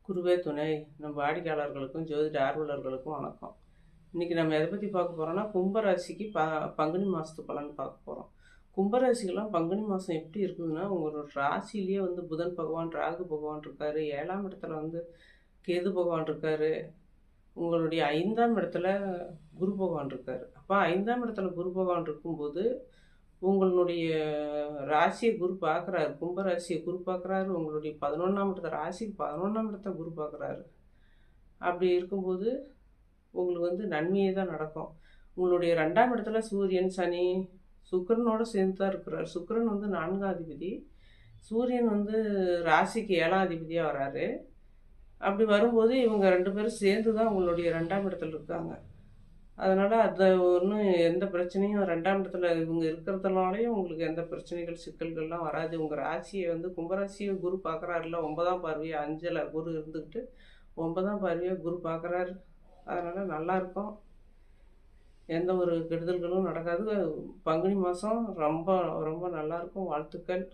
குருவே துணை. நம்ம வாடிக்கையாளர்களுக்கும், ஜோதிட ஆர்வலர்களுக்கும் வணக்கம். இன்னைக்கு நம்ம எதை பத்தி பார்க்க போறோம்னா, கும்பராசிக்கு பங்குனி மாசத்து பலன் பார்க்க போறோம். கும்பராசிக்கெல்லாம் பங்குனி மாசம் எப்படி இருக்குதுன்னா, உங்களோட ராசியிலேயே வந்து புதன் பகவான், ராகு பகவான் இருக்காரு. 7ஆம் இடத்துல வந்து கேது பகவான் இருக்காரு. உங்களுடைய 5ஆம் இடத்துல குரு பகவான் இருக்காரு. அப்ப 5ஆம் இடத்துல குரு பகவான் இருக்கும்போது, உங்களுடைய ராசியை குரு பார்க்குறாரு. கும்ப ராசியை குரு பார்க்குறாரு. உங்களுடைய 11ஆம் இடத்த ராசிக்கு 11ஆம் இடத்த குரு பார்க்குறாரு. அப்படி இருக்கும்போது உங்களுக்கு வந்து நன்மையே தான் நடக்கும். உங்களுடைய 2ஆம் இடத்துல சூரியன், சனி, சுக்கிரனோட சேர்ந்து தான் இருக்கிறார். சுக்கிரன் வந்து 4ஆம் அதிபதி. சூரியன் வந்து ராசிக்கு 7ஆம் அதிபதியா வராரு. அப்படி வரும்போது இவங்க 2 பேரும் சேர்ந்து தான் உங்களுடைய 2ஆம் இடத்துல இருக்காங்க. அதனால அது ஒண்ணும் எந்த பிரச்சனையும் 2ஆம் இடத்துல இவங்க இருக்கிறதுனாலயும் உங்களுக்கு எந்த பிரச்சனைகள், சிக்கல்கள்லாம் வராது. உங்க ராசிய வந்து கும்பராசிய குரு பார்க்குறாருல்ல 9ஆம் பார்வையா 5ல குரு இருந்துகிட்டு 9ஆம் பார்வையா குரு பார்க்குறாரு. அதனால நல்லாயிருக்கும். எந்த ஒரு கெடுதல்களும் நடக்காது. பங்குனி மாசம் ரொம்ப ரொம்ப நல்லாயிருக்கும். வாழ்த்துக்கள்.